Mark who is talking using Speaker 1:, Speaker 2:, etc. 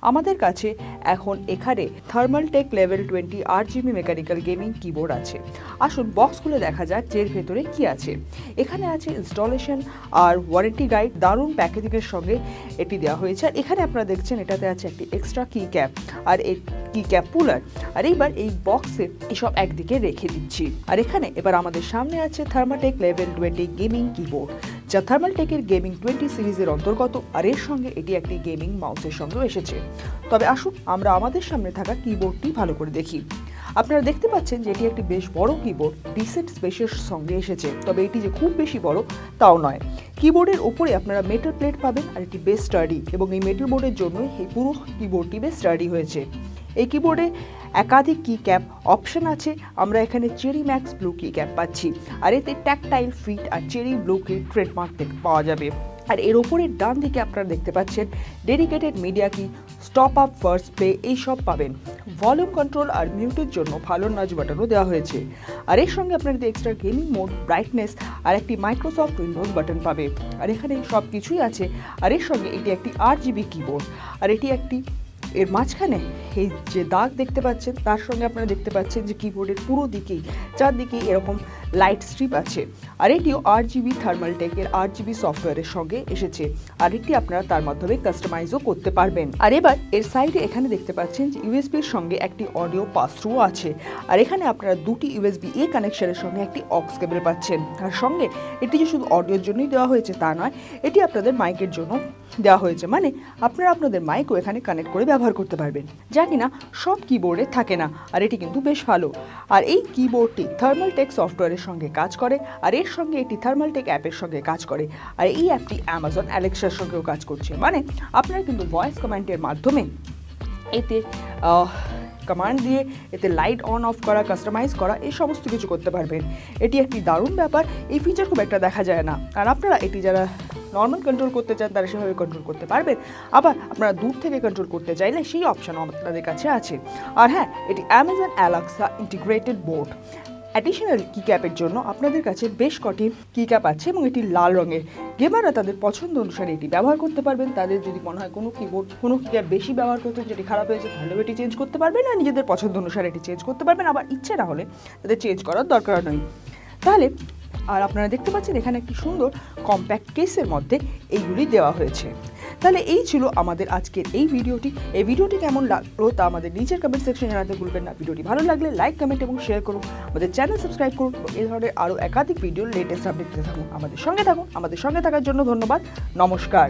Speaker 1: আমাদের কাছে এখন এখানে Thermaltake level 20 RGB mechanical gaming keyboard আছে। আসুন বক্স খুলে দেখা যাক যে এর ভেতরে কি আছে। এখানে আছে ইনস্টলেশন আর ওয়ারেন্টি গাইড, দারুণ প্যাকেজিংয়ের সঙ্গে এটি দেওয়া হয়েছে। আর এখানে আপনারা দেখছেন এটাতে আছে একটি এক্সট্রা কি ক্যাপ আর এই কি ক্যাপ পুলার। আর এইবার এই বক্সে এসব একদিকে রেখে দিচ্ছি। আর এখানে এবার আমাদের সামনে আছে থার্মালটেক লেভেল 20 গেমিং কিবোর্ড, যা থার্মালটেকের গেমিং 20 সিরিজের অন্তর্গত। আর এর সঙ্গে এটি একটি গেমিং মাউসের সঙ্গেও এসেছে। তবে আসুন আমরা আমাদের সামনে থাকা কিবোর্ডটি ভালো করে দেখি। আপনারা দেখতে পাচ্ছেন যে এটি একটি বেশ বড় কিবোর্ড, ডিসেন্ট স্পেসের সঙ্গে এসেছে। তবে এটি যে খুব বেশি বড় তাও নয়। কিবোর্ডের ওপরে আপনারা মেটাল প্লেট পাবেন আর এটি বেশ স্টাডি, এবং এই মেটাল বোর্ডের জন্য এই পুরো কিবোর্ডটি বেশ স্টাডি হয়েছে। এই কিবোর্ডে একাধিক কি ক্যাপ অপশন আছে। আমরা এখানে চেরি ম্যাক্স ব্লু কি ক্যাপ পাচ্ছি, আর এতে ট্যাকটাইল ফিট আর চেরি ব্লুকে ট্রেডমার্ক পাওয়া যাবে। আর এর ওপরের ডান দিকে আপনারা দেখতে পাচ্ছেন ডেডিকেটেড মিডিয়া কি, স্টপ আপ, ফার্স্ট প্লে এইসব পাবেন। ভলিউম কন্ট্রোল আর মিউটের জন্য ভালো নাচ বাটনও দেওয়া হয়েছে। আর এর সঙ্গে আপনারা এক্সট্রা গেমিং মোড, ব্রাইটনেস আর একটি মাইক্রোসফট উইন্ডোজ বাটন পাবে। আর এখানে সব কিছুই আছে। আর এর সঙ্গে এটি একটি RGB কিবোর্ড, আর এটি একটি এর মাঝখানে এই যে দাগ দেখতে পাচ্ছেন তার সঙ্গে আপনারা দেখতে পাচ্ছেন যে কিবোর্ডের পুরো দিকেই চারদিকেই এরকম লাইট স্ট্রিপ আছে। আর এটিও RGB থার্মালটেকের RGB সফটওয়্যারের সঙ্গে এসেছে। আর এটি আপনারা তার মাধ্যমে কাস্টমাইজও করতে পারবেন। আর এবার এর সাইডে এখানে দেখতে পাচ্ছেন যে ইউএসবির সঙ্গে একটি অডিও পাস থ্রু আছে। আর এখানে আপনারা দুটি USB-A কানেকশনের সঙ্গে একটি অক্স কেবল পাচ্ছেন। আর সঙ্গে এটি যে শুধু অডিওর জন্যই দেওয়া হয়েছে তা নয়, এটি আপনাদের মাইকের জন্য দেওয়া হয়েছে। মানে আপনারা আপনাদের মাইকও এখানে কানেক্ট করে ব্যবহার করতে পারবেন, যা কিনা সব কিবোর্ডে থাকে না। আর এটি কিন্তু বেশ ভালো। আর এই কিবোর্ডটি থার্মালটেক সফটওয়্যারের সঙ্গে কাজ করে, আর এর সঙ্গে এটি থার্মালটেক অ্যাপের সঙ্গে কাজ করে। আর এই অ্যাপটি অ্যামাজন অ্যালেক্সার সঙ্গেও কাজ করছে। মানে আপনারা কিন্তু ভয়েস কমান্ডের মাধ্যমে এতে কমান্ড দিয়ে এতে লাইট অন অফ করা, কাস্টমাইজ করা, এই সমস্ত কিছু করতে পারবেন। এটি একটি দারুণ ব্যাপার। এই ফিচার খুব একটা দেখা যায় না। আর আপনারা এটি যারা নর্মাল কন্ট্রোল করতে চান তারা সেভাবে কন্ট্রোল করতে পারবেন। আবার আপনারা দূর থেকে কন্ট্রোল করতে চাইলে সেই অপশানও আপনাদের কাছে আছে। আর হ্যাঁ, এটি Amazon Alexa integrated board. Additional কি ক্যাপের জন্য আপনাদের কাছে বেশ কটি কি ক্যাপ আছে, এবং এটি লাল রঙের। গেমাররা তাদের পছন্দ অনুসারে এটি ব্যবহার করতে পারবেন। তাদের যদি মনে হয় কোনো কিবোর্ড, কোনো কি ক্যাপ বেশি ব্যবহার করতে যেটি খারাপ হয়েছে, তাহলেও এটি চেঞ্জ করতে পারবেন। আর নিজেদের পছন্দ অনুসারে এটি চেঞ্জ করতে পারবেন। আবার ইচ্ছে না হলে তাদের চেঞ্জ করার দরকার নেই। তাহলে আর আপনারা দেখতে পাচ্ছেন এখানে একটি সুন্দর কম্প্যাক্ট কেসের মধ্যে এইগুলি দেওয়া হয়েছে। তাহলে এই ছিল আমাদের আজকের এই ভিডিওটি। এই ভিডিওটি কেমন লাগলো তা আমাদের নিচের কমেন্ট সেকশনে জানাতে ভুলবেন না। ভিডিওটি ভালো লাগলে লাইক, কমেন্ট এবং শেয়ার করুন। আমাদের চ্যানেল সাবস্ক্রাইব করুন এবং এই ধরনের আরও একাধিক ভিডিও লেটেস্ট আপডেট পেতে থাকুন। আমাদের সঙ্গে থাকুন। আমাদের সঙ্গে থাকার জন্য ধন্যবাদ। নমস্কার।